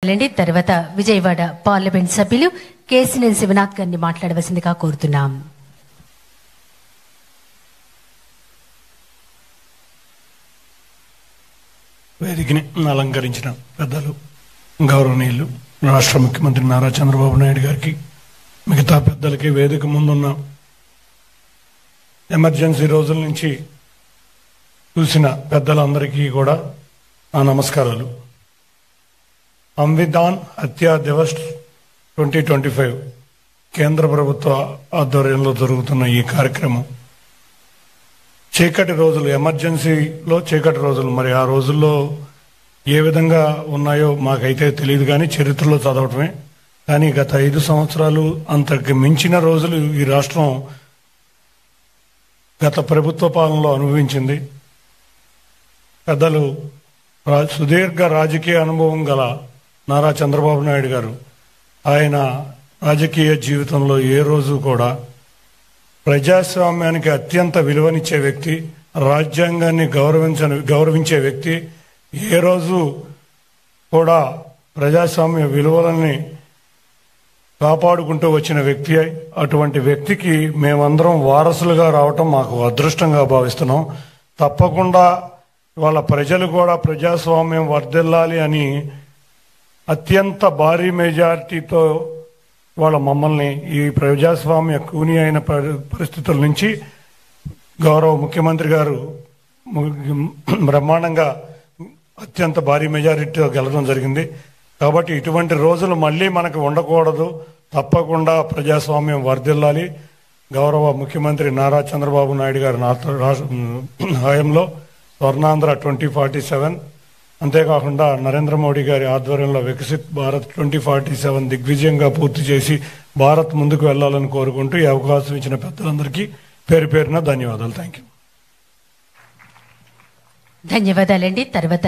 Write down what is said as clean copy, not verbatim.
తర్వాత విజయవాడ పార్లమెంట్ సభ్యులు కేసినేని శివనాథ్ గారిని మాట్లాడవలసిందిగా కోరుతున్నాం. వేదికని అలంకరించిన పెద్దలు, గౌరవనీయులు రాష్ట్ర ముఖ్యమంత్రి నారా చంద్రబాబు నాయుడు గారికి, మిగతా పెద్దలకి, వేదిక ముందున్న ఎమర్జెన్సీ రోజుల నుంచి చూసిన పెద్దలందరికీ కూడా నా నమస్కారాలు. సంవిధాన్ హత్యా దివస్ 2025 కేంద్ర ప్రభుత్వ ఆధ్వర్యంలో జరుగుతున్న ఈ కార్యక్రమం చీకటి రోజులు, ఎమర్జెన్సీలో చీకటి రోజులు. మరి ఆ రోజుల్లో ఏ విధంగా ఉన్నాయో మాకైతే తెలియదు, కానీ చరిత్రలో చదవటమే. కానీ గత 5 సంవత్సరాలు అంతకు మించిన రోజులు ఈ రాష్ట్రం గత ప్రభుత్వ పాలనలో అనుభవించింది. పెద్దలు సుదీర్ఘ రాజకీయ అనుభవం గల నారా చంద్రబాబు నాయుడు గారు ఆయన రాజకీయ జీవితంలో ఏ రోజు కూడా ప్రజాస్వామ్యానికి అత్యంత విలువనిచ్చే వ్యక్తి, రాజ్యాంగాన్ని గౌరవించే వ్యక్తి, ఏ రోజు కూడా ప్రజాస్వామ్య విలువలని కాపాడుకుంటూ వచ్చిన వ్యక్తి. అటువంటి వ్యక్తికి మేమందరం వారసులుగా రావటం మాకు అదృష్టంగా భావిస్తున్నాం. తప్పకుండా వాళ్ళ ప్రజలు కూడా ప్రజాస్వామ్యం వర్ధిల్లాలి అని అత్యంత భారీ మెజారిటీతో వాళ్ళ మమ్మల్ని ఈ ప్రజాస్వామ్య కూని అయిన పరిస్థితుల నుంచి గౌరవ ముఖ్యమంత్రి గారు బ్రహ్మాండంగా అత్యంత భారీ మెజారిటీతో గెలవడం జరిగింది. కాబట్టి ఇటువంటి రోజులు మళ్ళీ మనకు ఉండకూడదు. తప్పకుండా ప్రజాస్వామ్యం వర్ధిల్లాలి. గౌరవ ముఖ్యమంత్రి నారా చంద్రబాబు నాయుడు గారి హయాంలో స్వర్ణాంధ్ర 2047, అంతేకాకుండా నరేంద్ర మోడీ గారి ఆధ్వర్యంలో వికసిత్ భారత్ 2047 దిగ్విజయంగా పూర్తి చేసి భారత్ ముందుకు వెళ్లాలని కోరుకుంటూ ఈ అవకాశం ఇచ్చిన పెద్దలందరికీ పేరు పేరున ధన్యవాదాలు. Thank you. ధన్యవాదాలండి. తర్వాత